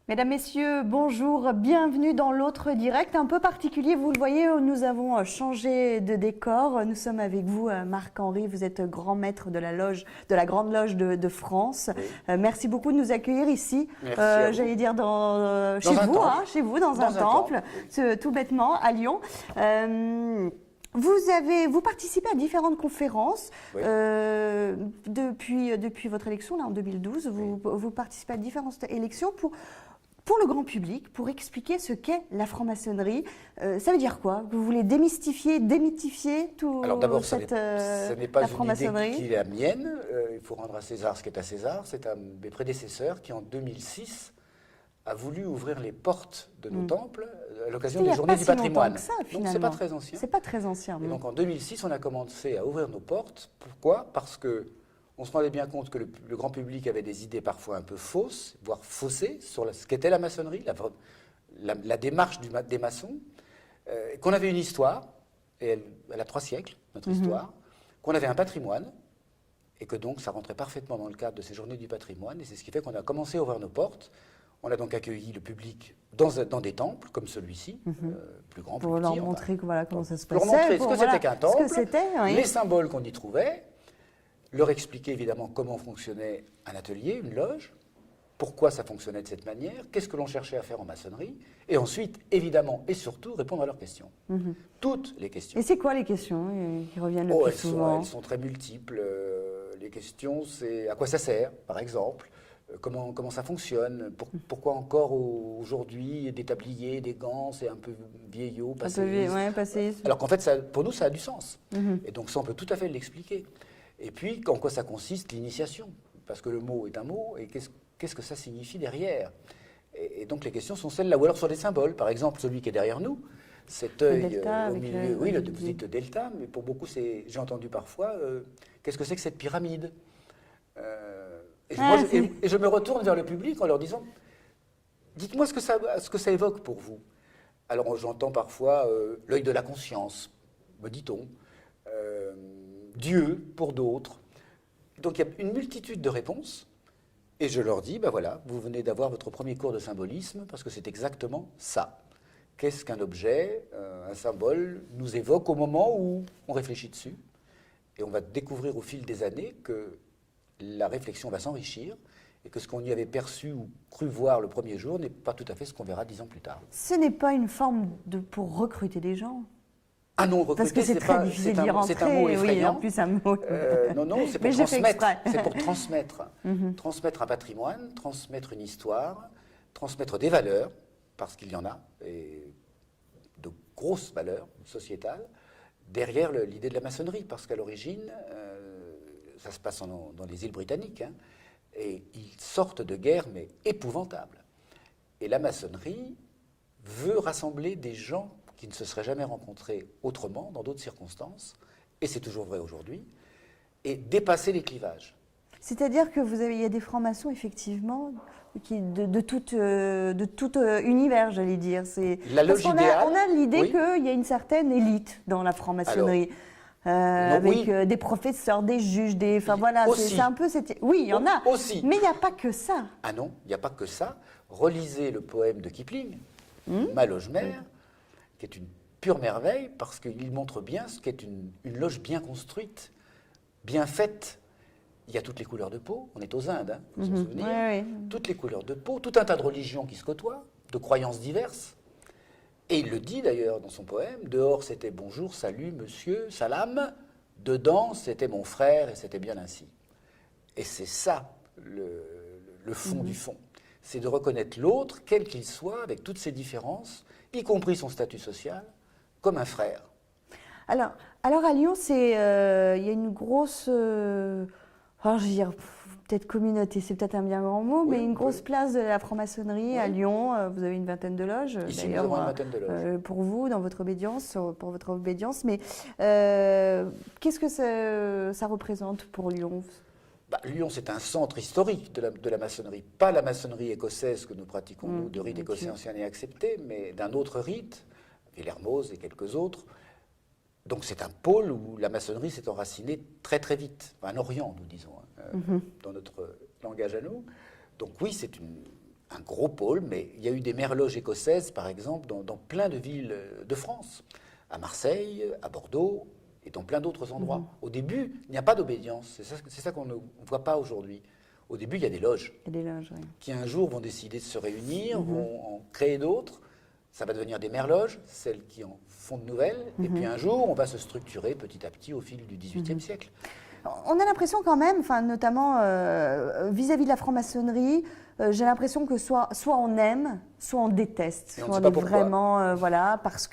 Mesdames, Messieurs, bonjour, bienvenue dans l'autre direct, un peu particulier, vous le voyez, nous avons changé de décor, nous sommes avec vous Marc-Henri, vous êtes grand maître de la loge, de la Grande Loge de France. Oui. Merci beaucoup de nous accueillir ici, j'allais dire chez vous, dans un temple, oui. tout bêtement, à Lyon. Vous participez à différentes conférences Oui. depuis votre élection, là en 2012. Vous participez à différentes élections pour le grand public, pour expliquer ce qu'est la franc-maçonnerie. Ça veut dire quoi? Vous voulez démythifier tout Alors d'abord, ce la n'est pas une franc-maçonnerie idée qui est la mienne. Il faut rendre à César ce qui est à César. C'est un de mes prédécesseurs qui, en 2006, a voulu ouvrir les portes de nos temples à l'occasion des Journées du patrimoine. Que ça, donc c'est pas très ancien. C'est pas très ancien. Et donc en 2006, on a commencé à ouvrir nos portes. Pourquoi? Parce que on se rendait bien compte que le grand public avait des idées parfois un peu fausses, voire faussées, sur ce qu'était la maçonnerie, la démarche des maçons, qu'on avait une histoire, et elle a 3 siècles, notre histoire, qu'on avait un patrimoine, et que donc ça rentrait parfaitement dans le cadre de ces Journées du patrimoine, et c'est ce qui fait qu'on a commencé à ouvrir nos portes. On a donc accueilli le public dans des temples comme celui-ci, plus grand, plus pour petit. leur montrer comment ça se passait. Pour leur montrer ce que c'était qu'un temple, oui. les symboles qu'on y trouvait, leur expliquer évidemment comment fonctionnait un atelier, une loge, pourquoi ça fonctionnait de cette manière, qu'est-ce que l'on cherchait à faire en maçonnerie, et ensuite, évidemment et surtout, répondre à leurs questions. Toutes les questions. Et c'est quoi les questions qui reviennent le plus souvent? Elles sont très multiples. Les questions, c'est à quoi ça sert, par exemple, comment ça fonctionne, pourquoi encore aujourd'hui des tabliers, des gants, c'est un peu vieillot, passé. Alors qu'en fait, pour nous, ça a du sens. Et donc ça, on peut tout à fait l'expliquer. Et puis, en quoi ça consiste, l'initiation? Parce que le mot est un mot, et qu'est-ce que ça signifie derrière? Et donc les questions sont celles-là, ou alors sur des symboles. Par exemple, celui qui est derrière nous, cet œil au milieu, oui, vous dites delta, mais pour beaucoup, j'ai entendu parfois, qu'est-ce que c'est que cette pyramide? Et je me retourne vers le public en leur disant, dites-moi ce que ça évoque pour vous. Alors j'entends parfois l'œil de la conscience, me dit-on, Dieu pour d'autres. Donc il y a une multitude de réponses, et je leur dis, ben voilà, vous venez d'avoir votre premier cours de symbolisme, parce que c'est exactement ça. Qu'est-ce qu'un objet, un symbole, nous évoque au moment où on réfléchit dessus, et on va découvrir au fil des années que la réflexion va s'enrichir, et que ce qu'on y avait perçu ou cru voir le premier jour n'est pas tout à fait ce qu'on verra 10 ans plus tard. Ce n'est pas une forme pour recruter des gens? Ah non, recruter, parce que c'est très difficile d'y rentrer. C'est un mot effrayant. Oui, en plus un mot. Non, c'est pour transmettre. C'est pour transmettre. Transmettre un patrimoine, transmettre une histoire, transmettre des valeurs, parce qu'il y en a, et de grosses valeurs sociétales, derrière l'idée de la maçonnerie, parce qu'à l'origine, ça se passe dans les îles britanniques, hein, et ils sortent de guerres, mais épouvantables. Et la maçonnerie veut rassembler des gens qui ne se seraient jamais rencontrés autrement, dans d'autres circonstances, et c'est toujours vrai aujourd'hui, et dépasser les clivages. C'est-à-dire que il y a des francs-maçons, effectivement, de tout univers, j'allais dire. La loge idéale. On a l'idée qu'il y a une certaine élite dans la franc-maçonnerie. Avec des professeurs, des juges, enfin voilà, c'est un peu oui, il y en a. Aussi. Mais il n'y a pas que ça. Ah non, il n'y a pas que ça. Relisez le poème de Kipling, Ma loge mère, qui est une pure merveille parce qu'il montre bien ce qu'est une loge bien construite, bien faite. Il y a toutes les couleurs de peau, on est aux Indes, hein, vous vous en souvenez, toutes les couleurs de peau, tout un tas de religions qui se côtoient, de croyances diverses. Et il le dit d'ailleurs dans son poème, dehors c'était bonjour, salut, monsieur, salam, dedans c'était mon frère et c'était bien ainsi. Et c'est ça le fond du fond, c'est de reconnaître l'autre, quel qu'il soit, avec toutes ses différences, y compris son statut social, comme un frère. Alors à Lyon, il y a une grosse, je veux dire, peut-être communauté, c'est peut-être un bien grand mot, mais une grosse place de la franc-maçonnerie à Lyon. Vous avez une vingtaine de loges. Ici, nous avons une vingtaine de loges. Pour vous, dans votre obédience, pour votre obédience. Mais qu'est-ce que ça représente pour Lyon? Lyon, c'est un centre historique de la maçonnerie. Pas la maçonnerie écossaise que nous pratiquons, nous, de rite écossais ancien et accepté, mais d'un autre rite, Villermoz et quelques autres. Donc c'est un pôle où la maçonnerie s'est enracinée très très vite. Enfin, un orient, nous disons, dans notre langage à nous. Donc oui, c'est un gros pôle, mais il y a eu des mères-loges écossaises, par exemple, dans plein de villes de France, à Marseille, à Bordeaux et dans plein d'autres endroits. Au début, il n'y a pas d'obédience. C'est ça qu'on ne voit pas aujourd'hui. Au début, il y a des loges. Il y a des loges, oui. Qui un jour vont décider de se réunir, vont en créer d'autres. Ça va devenir des mères-loges, celles qui en font de nouvelles. Et puis un jour, on va se structurer petit à petit au fil du XVIIIe siècle. On a l'impression quand même, enfin, notamment vis-à-vis de la franc-maçonnerie, j'ai l'impression que soit on aime, soit on déteste. Et on Soit ne sait on pas est pourquoi. vraiment, voilà, parce